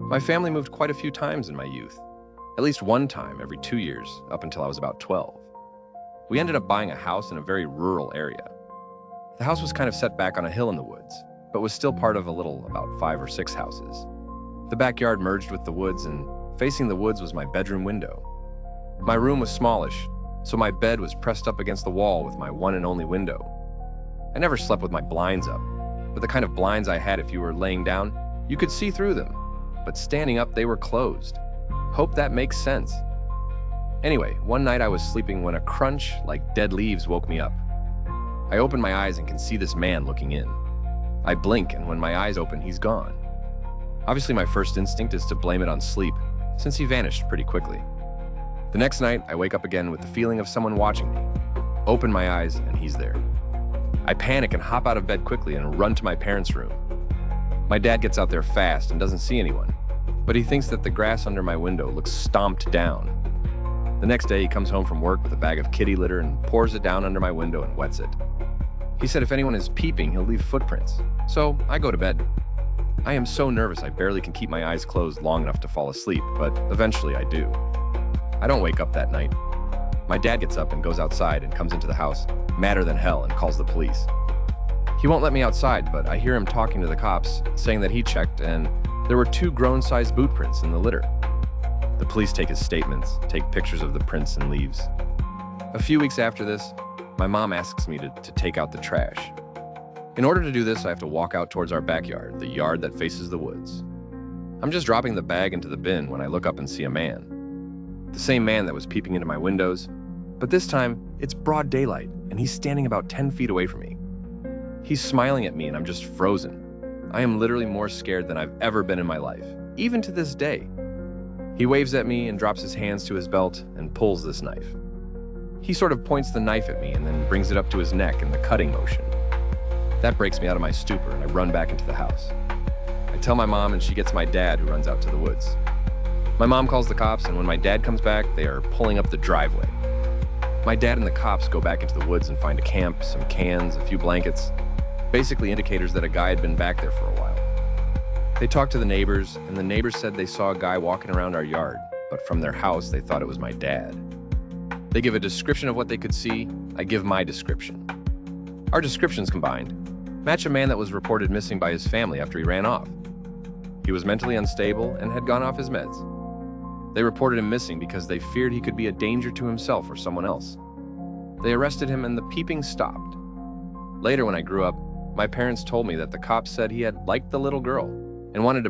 My family moved quite a few times in my youth, at least one time every 2 years, up until I was about 12. We ended up buying a house in a very rural area. The house was kind of set back on a hill in the woods, but was still part of a little about 5 or 6 houses. The backyard merged with the woods, and facing the woods was my bedroom window. My room was smallish, so my bed was pressed up against the wall with my one and only window. I never slept with my blinds up, but the kind of blinds I had, if you were laying down, you could see through them, but standing up they were closed. Hope that makes sense. Anyway, one night I was sleeping when a crunch like dead leaves woke me up. I open my eyes and can see this man looking in. I blink, and when my eyes open, he's gone. Obviously, my first instinct is to blame it on sleep, since he vanished pretty quickly. The next night, I wake up again with the feeling of someone watching me. Open my eyes, and he's there. I panic and hop out of bed quickly and run to my parents' room. My dad gets out there fast and doesn't see anyone, but he thinks that the grass under my window looks stomped down. The next day, he comes home from work with a bag of kitty litter and pours it down under my window and wets it. He said if anyone is peeping, he'll leave footprints. So I go to bed. I am so nervous I barely can keep my eyes closed long enough to fall asleep, but eventually I do. I don't wake up that night. My dad gets up and goes outside and comes into the house, madder than hell, and calls the police. He won't let me outside, but I hear him talking to the cops, saying that he checked and there were 2 grown-sized boot prints in the litter. The police take his statements, take pictures of the prints, and leaves. A few weeks after this, my mom asks me to take out the trash. In order to do this, I have to walk out towards our backyard, the yard that faces the woods. I'm just dropping the bag into the bin when I look up and see a man. The same man that was peeping into my windows, but this time it's broad daylight and he's standing about 10 feet away from me. He's smiling at me and I'm just frozen. I am literally more scared than I've ever been in my life, even to this day. He waves at me and drops his hands to his belt and pulls this knife. He sort of points the knife at me and then brings it up to his neck in the cutting motion. That breaks me out of my stupor and I run back into the house. I tell my mom and she gets my dad, who runs out to the woods. My mom calls the cops, and when my dad comes back, they are pulling up the driveway. My dad and the cops go back into the woods and find a camp, some cans, a few blankets, basically indicators that a guy had been back there for a while. They talked to the neighbors, and the neighbors said they saw a guy walking around our yard, but from their house they thought it was my dad. They give a description of what they could see. I give my description. Our descriptions combined match a man that was reported missing by his family after he ran off. He was mentally unstable and had gone off his meds. They reported him missing because they feared he could be a danger to himself or someone else. They arrested him and the peeping stopped. Later, when I grew up, my parents told me that the cops said he had liked the little girl and wanted to